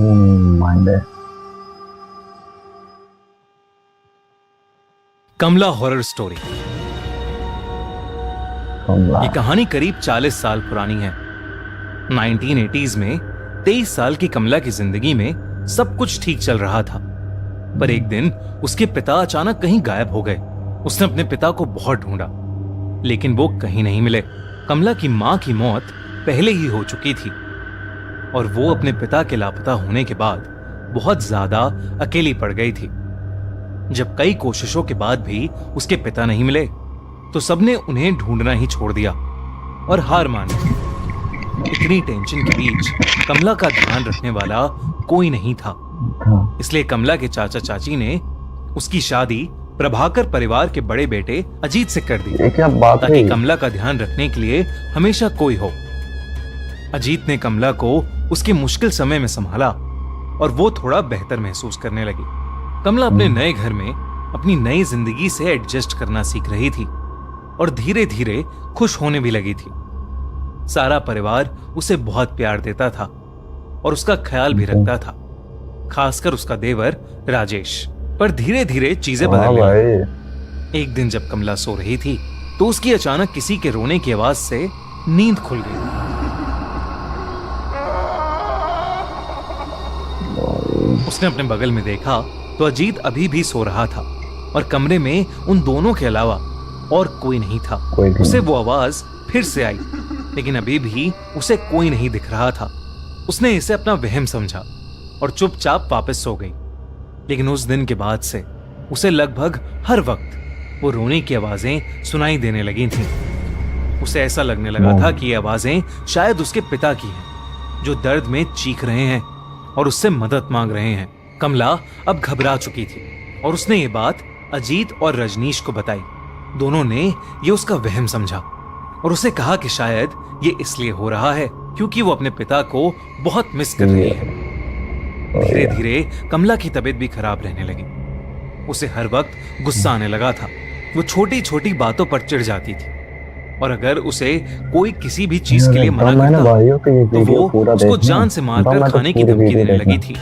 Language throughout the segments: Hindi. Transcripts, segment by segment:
माइंड है। कमला हॉरर स्टोरी। कमला। ये कहानी करीब 40 साल पुरानी है। 1980s में 23 साल की कमला की जिंदगी में सब कुछ ठीक चल रहा था, पर एक दिन उसके पिता अचानक कहीं गायब हो गए। उसने अपने पिता को बहुत ढूंढा, लेकिन वो कहीं नहीं मिले। कमला की मां की मौत पहले ही हो चुकी थी और वो अपने पिता के लापता होने के बाद बहुत ज्यादा अकेली पड़ गई थी। जब कई कोशिशों के बाद भी उसके पिता नहीं मिले, तो सबने उन्हें ढूंढना ही छोड़ दिया और हार मान ली। इतनी टेंशन के बीच कमला का ध्यान रखने वाला कोई नहीं था, इसलिए कमला के चाचा चाची ने उसकी शादी प्रभाकर परिवार के बड़े बेटे अजीत से कर दी, ताकि कमला का ध्यान रखने के लिए हमेशा कोई हो। अजीत ने कमला को उसके मुश्किल समय में संभाला और वो थोड़ा बेहतर महसूस करने लगी। कमला अपने नए घर में अपनी नई जिंदगी से एडजस्ट करना सीख रही थी और धीरे धीरे खुश होने भी लगी थी। सारा परिवार उसे बहुत प्यार देता था और उसका ख्याल भी रखता था, खासकर उसका देवर राजेश। पर धीरे धीरे चीजें बदलने लगी। एक दिन जब कमला सो रही थी, तो उसकी अचानक किसी के रोने की आवाज से नींद खुल गई। उसने अपने बगल में देखा तो अजीत अभी भी सो रहा था और कमरे में उन दोनों के अलावा और कोई नहीं था। उसे वो आवाज फिर से आई, लेकिन अभी भी उसे कोई नहीं दिख रहा था। उसने इसे अपना वहम समझा और चुपचाप वापस सो गई। लेकिन उस दिन के बाद से उसे लगभग हर वक्त वो रोने की आवाजें सुनाई देने लगी थीं। उसे ऐसा लगने लगा था कि ये आवाजें शायद उसके पिता की हैं, जो दर्द में चीख रहे हैं और उससे मदद मांग रहे हैं। कमला अब घबरा चुकी थी और उसने ये बात अजीत और रजनीश को बताई। दोनों ने ये उसका वहम समझा और उसे कहा कि शायद ये इसलिए हो रहा है क्योंकि वो अपने पिता को बहुत मिस कर रही है। धीरे धीरे कमला की तबीयत भी खराब रहने लगी। उसे हर वक्त गुस्सा आने लगा था। वो छोटी छोटी बातों पर चिढ़ जाती थी और अगर उसे कोई किसी भी चीज के लिए मना करता तो वो उसको जान से मारकर खाने की धमकी देने लगी थी।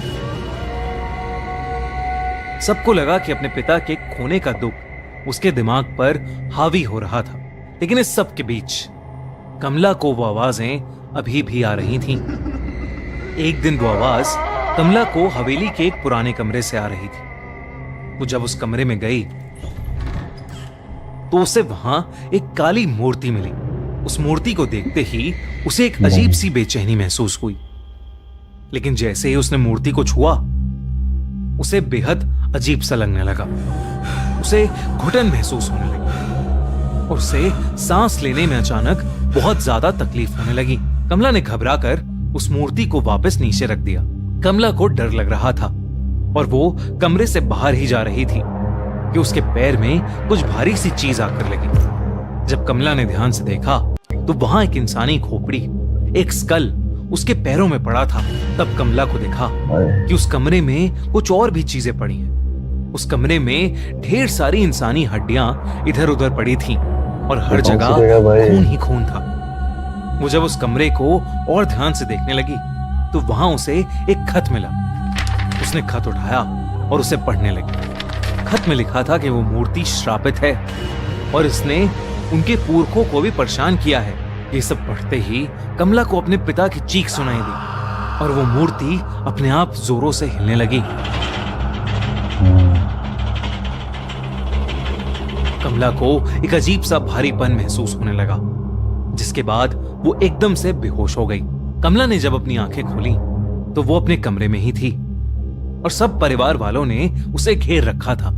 सबको लगा कि अपने पिता के खोने का दुख उसके दिमाग पर हावी हो रहा था, लेकिन इस सब के बीच कमला को वो आवाजें अभी भी आ रही थीं। एक दिन वो आवाज कमला को हवेली के एक पुराने कमरे से आ रही थी। वो जब उस कमरे में गई तो उसे वहां एक काली मूर्ति मिली। उस मूर्ति को देखते ही उसे एक अजीब सी बेचैनी महसूस हुई, लेकिन जैसे ही उसने मूर्ति को छुआ, उसे बेहद अजीब सा लगने लगा। उसे घुटन महसूस होने लगी और उसे सांस लेने में अचानक बहुत ज्यादा तकलीफ होने लगी। कमला ने घबराकर उस मूर्ति को वापस नीचे रख दिया। कमला को डर लग रहा था और वो कमरे से बाहर ही जा रही थी कि उसके पैर में कुछ भारी सी चीज आकर लगी। जब कमला ने ध्यान से देखा तो वहां एक इंसानी खोपड़ी, एक स्कल उसके पैरों में पड़ा था। तब कमला को देखा कि उस कमरे में कुछ और भी चीजें पड़ी हैं। उस कमरे में ढेर सारी इंसानी हड्डियां इधर उधर पड़ी थीं और हर जगह खून ही खून था। वो जब उस कमरे को और ध्यान से देखने लगी तो वहां उसे एक खत मिला। उसने खत उठाया और उसे पढ़ने लगी। खत में लिखा था कि वो मूर्ति श्रापित है और इसने उनके पुरखों को भी परेशान किया है। ये सब पढ़ते ही कमला को अपने पिता की चीख सुनाई दी और वो मूर्ति अपने आप जोरों से हिलने लगी। कमला को एक अजीब सा भारीपन महसूस होने लगा, जिसके बाद वो एकदम से बेहोश हो गई। कमला ने जब अपनी आंखें खोली तो वो अपने कमरे में ही थी और सब परिवार वालों ने उसे घेर रखा था।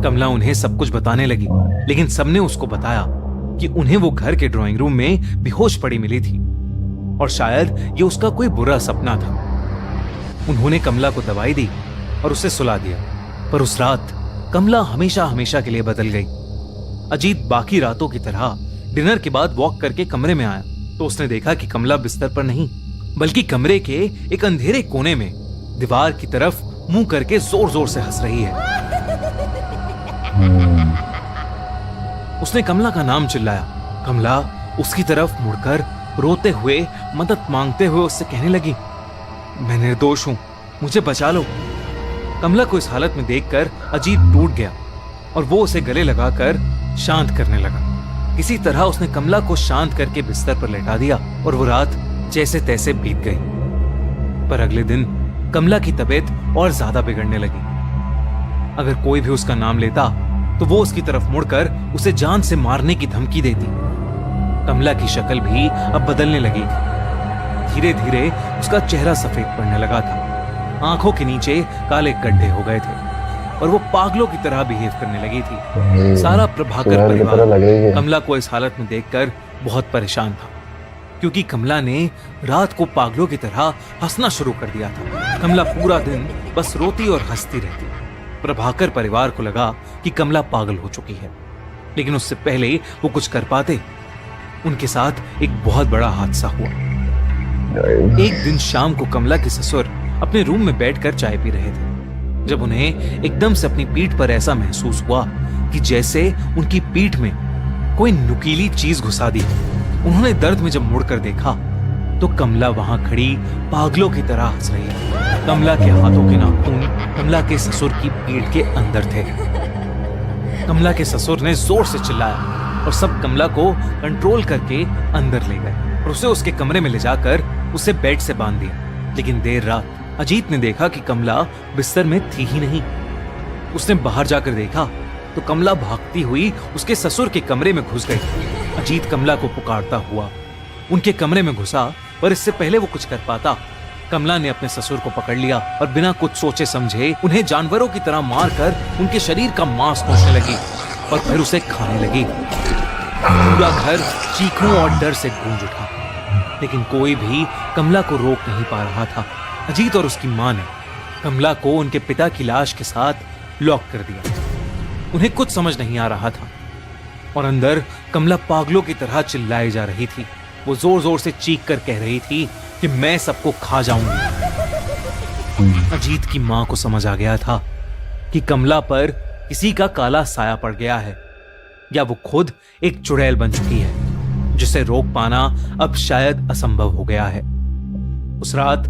कमला उन्हें सब कुछ बताने लगी, लेकिन सबने उसको बताया कि उन्हें वो घर के ड्राइंग रूम में बेहोश पड़ी मिली थी और शायद ये उसका कोई बुरा सपना था। उन्होंने कमला को दवाई दी और उसे सुला दिया, पर उस रात कमला हमेशा हमेशा के लिए बदल गई। अजीत बाकी रातों की तरह डिनर के बाद वॉक करके कमरे में आया तो उसने देखा कि कमला बिस्तर पर नहीं, बल्कि कमरे के एक अंधेरे कोने में दीवार की तरफ मुंह करके जोर जोर से हंस रही है। उसने कमला का नाम चिल्लाया। कमला उसकी तरफ मुड़कर रोते हुए, मदद मांगते हुए उससे कहने लगी, मैं निर्दोष हूं, मुझे बचा लो। कमला को इस हालत में देखकर अजीत टूट गया और वो उसे गले लगाकर शांत करने लगा। किसी तरह उसने कमला को शांत करके बिस्तर पर लेटा दिया और वो रात जैसे तैसे बीत गई। पर अगले दिन कमला की तबीयत और ज्यादा बिगड़ने लगी। अगर कोई भी उसका नाम लेता तो वो उसकी तरफ मुड़कर उसे जान से मारने की धमकी देती। कमला की शक्ल भी अब बदलने लगी थी। धीरे धीरे उसका चेहरा सफेद पड़ने लगा था। आंखों के नीचे काले गड्ढे हो गए थे और वो पागलों की तरह बिहेव करने लगी थी। सारा प्रभाकर परिवार कमला को इस हालत में देखकर बहुत परेशान था, क्योंकि कमला ने रात को पागलों की तरह हंसना शुरू कर दिया था। कमला पूरा दिन बस रोती और हंसती रहती। प्रभाकर परिवार को लगा कि कमला पागल हो चुकी है, लेकिन उससे पहले वो कुछ कर पाते, उनके साथ एक बहुत बड़ा हादसा हुआ। एक दिन शाम को कमला के ससुर अपने रूम में बैठकर चाय पी रहे थे, जब उन्हें एकदम से अपनी पीठ पर ऐसा महसूस हुआ कि जैसे उनकी पीठ में कोई नुकीली चीज घुसा दी। उन्होंने दर्द में जब मुड़कर देखा तो कमला वहां खड़ी पागलों की तरह हंस रही थी। कमला के हाथों के नाखून कमला के ससुर की पीठ के अंदर थे। कमला के ससुर ने जोर से चिल्लाया और सब कमला को कंट्रोल करके अंदर ले गए और उसे उसके कमरे में ले जाकर उसे बेड से बांध दिया। लेकिन देर रात अजीत ने देखा कि कमला बिस्तर में थी ही नहीं। उसने बाहर जाकर देखा तो कमला भागती हुई उसके ससुर के कमरे में घुस गई। अजीत कमला को पुकारता हुआ उनके कमरे में घुसा, पर इससे पहले वो कुछ कर पाता, कमला ने अपने ससुर को पकड़ लिया और बिना कुछ सोचे समझे उन्हें जानवरों की तरह मारकर उनके शरीर का मांस नोचने लगी और फिर उसे खाने लगी। पूरा घर चीखों और डर से गूंज उठा, लेकिन कोई भी कमला को रोक नहीं पा रहा था। अजीत और उसकी मां ने कमला को उनके पिता की लाश के साथ लॉक कर दिया। उन्हें कुछ समझ नहीं आ रहा था और अंदर कमला पागलों की तरह चिल्लाई जा रही थी। वो जोर जोर से चीख कर कह रही थी कि मैं सबको खा जाऊंगी। अजीत की मां को समझ आ गया था कि कमला पर किसी का काला साया पड़ गया है, या वो खुद एक चुड़ैल बन चुकी है, जिसे रोक पाना अब शायद असंभव हो गया है। उस रात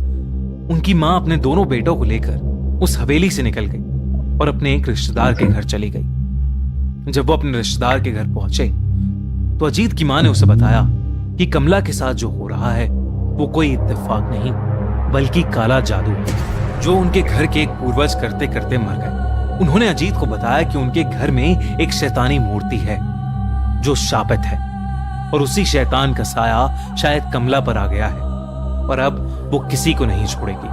उनकी मां अपने दोनों बेटों को लेकर उस हवेली से निकल गई और अपने एक रिश्तेदार के घर चली गई। जब वो अपने रिश्तेदार के घर पहुंचे तो अजीत की मां ने उसे बताया कि कमला के साथ जो हो रहा है वो कोई इत्तेफाक नहीं, बल्कि काला जादू है, जो उनके घर के एक पूर्वज करते करते मर गए। उन्होंने अजीत को बताया कि उनके घर में एक शैतानी मूर्ति है जो शापित है और उसी शैतान का साया शायद कमला पर आ गया है और अब वो किसी को नहीं छोड़ेगी।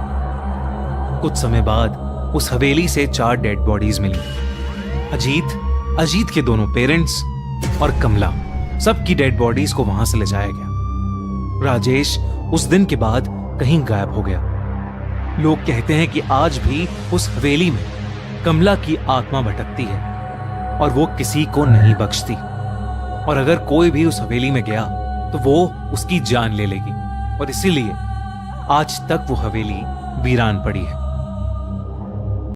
कुछ समय बाद उस हवेली से 4 डेड बॉडीज मिली। अजीत के दोनों पेरेंट्स और कमला, सबकी डेड बॉडीज को वहां से ले जाया गया। राजेश उस दिन के बाद कहीं गायब हो गया। लोग कहते हैं कि आज भी उस हवेली में कमला की आत्मा भटकती है और वो किसी को नहीं बख्शती, और अगर कोई भी उस हवेली में गया तो वो उसकी जान ले लेगी, और इसीलिए आज तक वो हवेली वीरान पड़ी है।